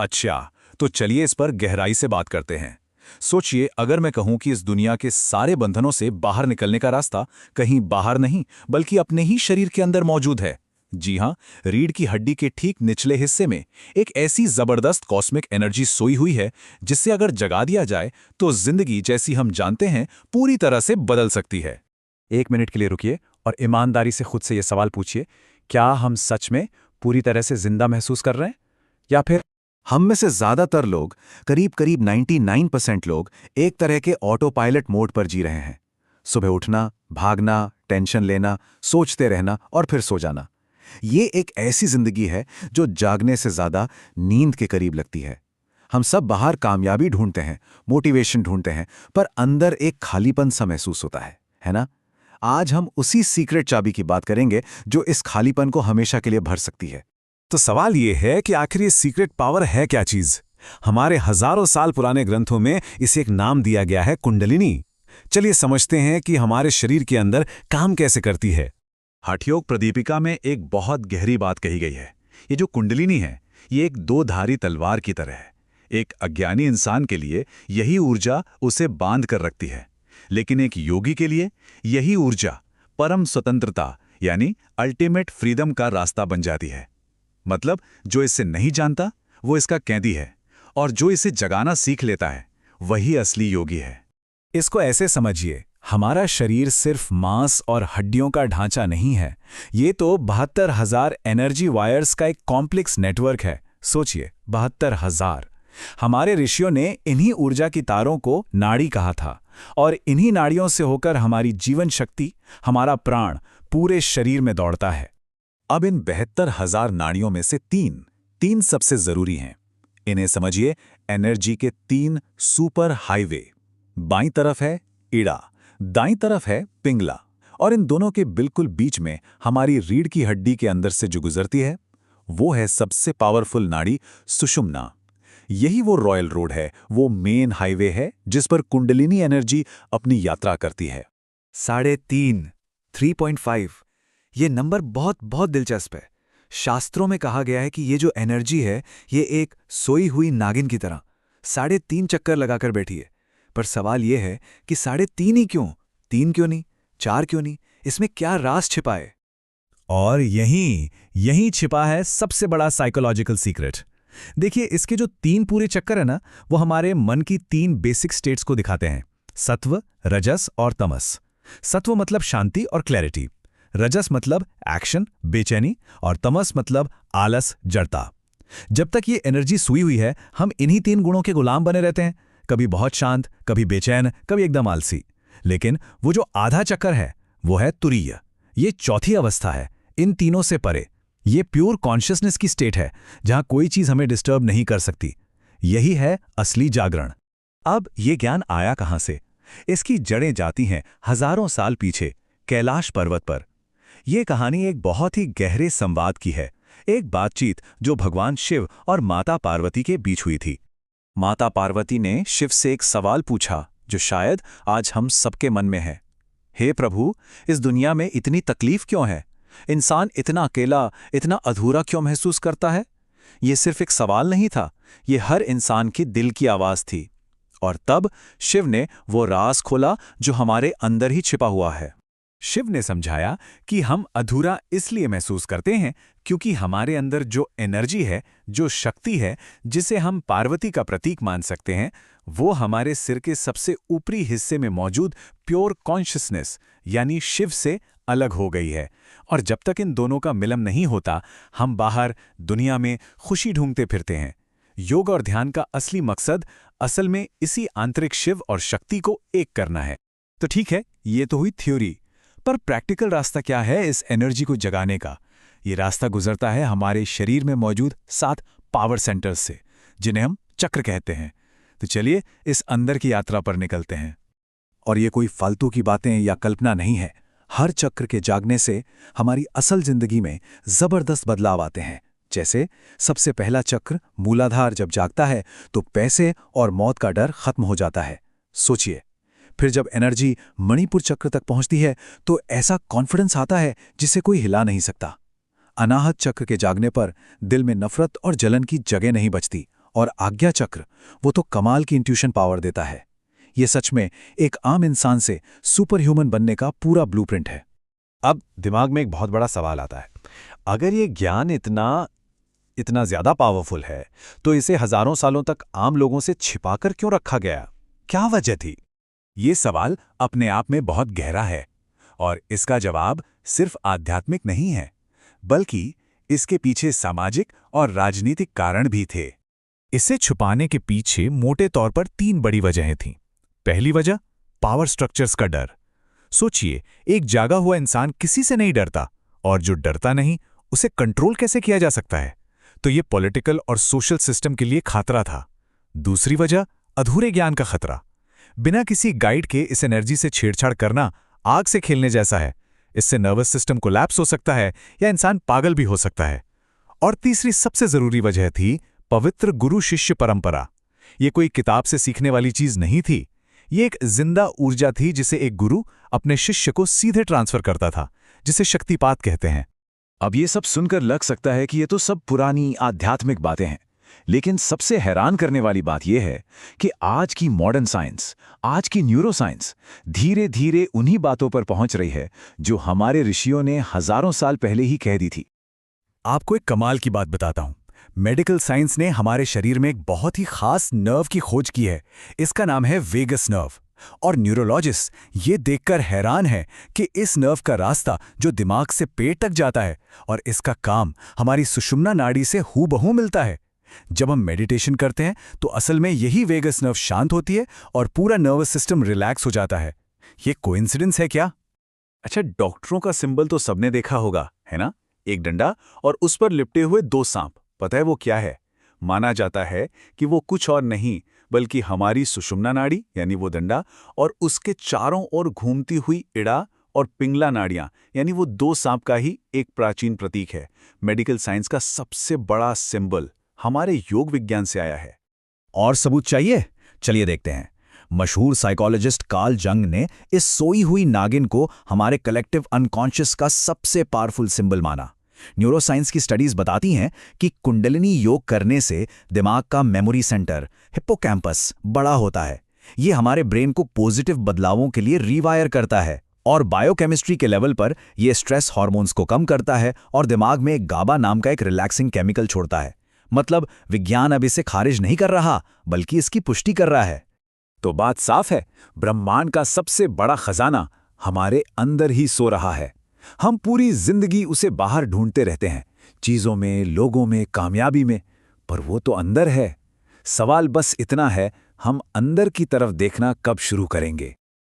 अच्छा, तो चलिए इस पर गहराई से बात करते हैं। सोचिए, अगर मैं कहूं कि इस दुनिया के सारे बंधनों से बाहर निकलने का रास्ता कहीं बाहर नहीं, बल्कि अपने ही शरीर के अंदर मौजूद है। जी हां, रीढ़ की हड्डी के ठीक निचले हिस्से में एक ऐसी जबरदस्त कॉस्मिक एनर्जी सोई हुई है, जिससे अगर जगा दिया जाए तो जिंदगी जैसी हम जानते हैं पूरी तरह से बदल सकती है। 1 मिनट के लिए रुकिए और ईमानदारी से खुद से ये सवाल पूछिए, क्या हम सच में पूरी तरह से जिंदा महसूस कर रहे हैं? या फिर हम में से ज्यादातर लोग, करीब करीब 99% लोग, एक तरह के ऑटो पायलट मोड पर जी रहे हैं। सुबह उठना, भागना, टेंशन लेना, सोचते रहना और फिर सो जाना। ये एक ऐसी जिंदगी है जो जागने से ज्यादा नींद के करीब लगती है। हम सब बाहर कामयाबी ढूंढते हैं, मोटिवेशन ढूंढते हैं, पर अंदर एक खालीपन सा महसूस होता है ना? आज हम उसी सीक्रेट चाबी की बात करेंगे जो इस खालीपन को हमेशा के लिए भर सकती है। तो सवाल ये है कि आखिर ये सीक्रेट पावर है क्या चीज? हमारे हजारों साल पुराने ग्रंथों में इसे एक नाम दिया गया है, कुंडलिनी। चलिए समझते हैं कि हमारे शरीर के अंदर काम कैसे करती है। हठयोग प्रदीपिका में एक बहुत गहरी बात कही गई है। ये जो कुंडलिनी है, ये एक दो-धारी तलवार की तरह है। एक अज्ञानी इंसान के लिए यही ऊर्जा उसे बांध कर रखती है, लेकिन एक योगी के लिए यही ऊर्जा परम स्वतंत्रता यानी अल्टीमेट फ्रीडम का रास्ता बन जाती है। मतलब जो इसे नहीं जानता वो इसका कैदी है, और जो इसे जगाना सीख लेता है वही असली योगी है। इसको ऐसे समझिए, हमारा शरीर सिर्फ मांस और हड्डियों का ढांचा नहीं है, ये तो 72,000 एनर्जी वायर्स का एक कॉम्प्लेक्स नेटवर्क है। सोचिए, 72,000। हमारे ऋषियों ने इन्हीं ऊर्जा की तारों को नाड़ी कहा था, और इन्हीं नाड़ियों से होकर हमारी जीवन शक्ति, हमारा प्राण पूरे शरीर में दौड़ता है। अब इन 72,000 नाड़ियों में से तीन सबसे जरूरी हैं। इन्हें समझिए एनर्जी के 3 सुपर हाईवे। बाईं तरफ है ईड़ा, दाईं तरफ है पिंगला, और इन दोनों के बिल्कुल बीच में हमारी रीढ़ की हड्डी के अंदर से जो गुजरती है वो है सबसे पावरफुल नाड़ी, सुषुम्ना। यही वो रॉयल रोड है, वो मेन हाईवे है जिस पर कुंडलिनी एनर्जी अपनी यात्रा करती है। 3.5, 3.5, ये नंबर बहुत बहुत दिलचस्प है। शास्त्रों में कहा गया है कि ये जो एनर्जी है, ये एक सोई हुई नागिन की तरह 3.5 चक्कर लगाकर बैठी है। पर सवाल ये है कि 3.5 ही क्यों? 3 क्यों नहीं? 4 क्यों नहीं? इसमें क्या राज छिपा है? और यहीं छिपा है सबसे बड़ा साइकोलॉजिकल सीक्रेट। देखिए, इसके जो 3 पूरे चक्कर है ना, वो हमारे मन की 3 बेसिक स्टेट्स को दिखाते हैं: सत्व, रजस और तमस। सत्व मतलब शांति और क्लैरिटी, रजस मतलब एक्शन, बेचैनी, और तमस मतलब आलस, जड़ता। जब तक ये एनर्जी सोई हुई है, हम इन्हीं 3 गुणों के गुलाम बने रहते हैं, कभी बहुत शांत, कभी बेचैन, कभी एकदम आलसी। लेकिन वो जो आधा चक्कर है वो है तुरीय। ये चौथी अवस्था है, इन तीनों से परे। ये प्योर कॉन्शियसनेस की स्टेट है, जहां कोई चीज हमें डिस्टर्ब नहीं कर सकती। यही है असली जागरण। अब ये ज्ञान आया कहां से? इसकी जड़ें जाती हैं हजारों साल पीछे, कैलाश पर्वत पर। यह कहानी एक बहुत ही गहरे संवाद की है, एक बातचीत जो भगवान शिव और माता पार्वती के बीच हुई थी। माता पार्वती ने शिव से एक सवाल पूछा जो शायद आज हम सबके मन में है। हे प्रभु, इस दुनिया में इतनी तकलीफ क्यों है? इंसान इतना अकेला, इतना अधूरा क्यों महसूस करता है? ये सिर्फ एक सवाल नहीं था, ये हर इंसान की दिल की आवाज थी। और तब शिव ने वो राज खोला जो हमारे अंदर ही छिपा हुआ है। शिव ने समझाया कि हम अधूरा इसलिए महसूस करते हैं क्योंकि हमारे अंदर जो एनर्जी है, जो शक्ति है, जिसे हम पार्वती का प्रतीक मान सकते हैं, वो हमारे सिर के सबसे ऊपरी हिस्से में मौजूद प्योर कॉन्शियसनेस यानी शिव से अलग हो गई है। और जब तक इन दोनों का मिलन नहीं होता, हम बाहर दुनिया में खुशी ढूंढते फिरते हैं। योग और ध्यान का असली मकसद असल में इसी आंतरिक शिव और शक्ति को एक करना है। तो ठीक है, ये तो हुई थ्योरी, पर प्रैक्टिकल रास्ता क्या है इस एनर्जी को जगाने का? ये रास्ता गुजरता है हमारे शरीर में मौजूद 7 पावर सेंटर्स से, जिन्हें हम चक्र कहते हैं। तो चलिए इस अंदर की यात्रा पर निकलते हैं। और ये कोई फालतू की बातें या कल्पना नहीं है। हर चक्र के जागने से हमारी असल जिंदगी में जबरदस्त बदलाव आते हैं। जैसे सबसे पहला चक्र मूलाधार जब जागता है तो पैसे और मौत का डर खत्म हो जाता है। सोचिए, फिर जब एनर्जी मणिपुर चक्र तक पहुंचती है तो ऐसा कॉन्फिडेंस आता है जिसे कोई हिला नहीं सकता। अनाहत चक्र के जागने पर दिल में नफरत और जलन की जगह नहीं बचती और आज्ञा चक्र, वो तो कमाल की इंट्यूशन पावर देता है। ये सच में एक आम इंसान से सुपर ह्यूमन बनने का पूरा ब्लूप्रिंट है। अब दिमाग में एक बहुत बड़ा सवाल आता है, अगर ये ज्ञान इतना ज्यादा पावरफुल है तो इसे हजारों सालों तक आम लोगों से छिपाकर क्यों रखा गया? क्या वजह थी? ये सवाल अपने आप में बहुत गहरा है और इसका जवाब सिर्फ आध्यात्मिक नहीं है, बल्कि इसके पीछे सामाजिक और राजनीतिक कारण भी थे। इसे छुपाने के पीछे मोटे तौर पर 3 बड़ी वजहें थीं। पहली वजह, पावर स्ट्रक्चर्स का डर। सोचिए, एक जागा हुआ इंसान किसी से नहीं डरता, और जो डरता नहीं उसे कंट्रोल कैसे किया जा सकता है? तो ये पॉलिटिकल और सोशल सिस्टम के लिए खतरा था। दूसरी वजह, अधूरे ज्ञान का खतरा। बिना किसी गाइड के इस एनर्जी से छेड़छाड़ करना आग से खेलने जैसा है। इससे नर्वस सिस्टम कोलैप्स हो सकता है या इंसान पागल भी हो सकता है। और तीसरी सबसे जरूरी वजह थी पवित्र गुरु शिष्य परंपरा। ये कोई किताब से सीखने वाली चीज नहीं थी। ये एक जिंदा ऊर्जा थी जिसे एक गुरु अपने शिष्य को सीधे ट्रांसफर करता था, जिसे शक्तिपात कहते हैं। अब ये सब सुनकर लग सकता है कि ये तो सब पुरानी आध्यात्मिक बातें हैं, लेकिन सबसे हैरान करने वाली बात यह है कि आज की मॉडर्न साइंस, आज की न्यूरोसाइंस धीरे धीरे उन्हीं बातों पर पहुंच रही है जो हमारे ऋषियों ने हजारों साल पहले ही कह दी थी। आपको एक कमाल की बात बताता हूं। मेडिकल साइंस ने हमारे शरीर में एक बहुत ही खास नर्व की खोज की है। इसका नाम है वेगस नर्व। और न्यूरोलॉजिस्ट ये देखकर हैरान है कि इस नर्व का रास्ता जो दिमाग से पेट तक जाता है, और इसका काम हमारी सुषुम्ना नाड़ी से हूबहू मिलता है। जब हम मेडिटेशन करते हैं तो असल में यही वेगस नर्व शांत होती है और पूरा नर्वस सिस्टम रिलैक्स हो जाता है। ये कोइंसिडेंस है क्या? अच्छा, डॉक्टरों का सिंबल तो सबने देखा होगा, है ना? एक डंडा और उस पर लिपटे हुए 2 सांप। पता है वो क्या है? माना जाता है कि वो कुछ और नहीं बल्कि हमारी सुषुम्ना नाड़ी यानी वो डंडा और उसके चारों ओर घूमती हुई इड़ा और पिंगला नाड़ियां यानी वो 2 सांप का ही एक प्राचीन प्रतीक है। मेडिकल साइंस का सबसे बड़ा सिंबल हमारे योग विज्ञान से आया है। और सबूत चाहिए? चलिए देखते हैं। मशहूर साइकोलॉजिस्ट कार्ल जंग ने इस सोई हुई नागिन को हमारे कलेक्टिव अनकॉन्शियस का सबसे पावरफुल सिंबल माना। न्यूरोसाइंस की स्टडीज बताती हैं कि कुंडलिनी योग करने से दिमाग का मेमोरी सेंटर हिप्पोकैम्पस बड़ा होता है। ये हमारे ब्रेन को पॉजिटिव बदलावों के लिए रीवायर करता है, और बायोकेमिस्ट्री के लेवल पर यह स्ट्रेस हार्मोन्स को कम करता है और दिमाग में गाबा नाम का एक रिलैक्सिंग केमिकल छोड़ता है। मतलब विज्ञान अब इसे खारिज नहीं कर रहा बल्कि इसकी पुष्टि कर रहा है। तो बात साफ है, ब्रह्मांड का सबसे बड़ा खजाना हमारे अंदर ही सो रहा है। हम पूरी जिंदगी उसे बाहर ढूंढते रहते हैं, चीजों में, लोगों में, कामयाबी में, पर वो तो अंदर है। सवाल बस इतना है, हम अंदर की तरफ देखना कब शुरू करेंगे?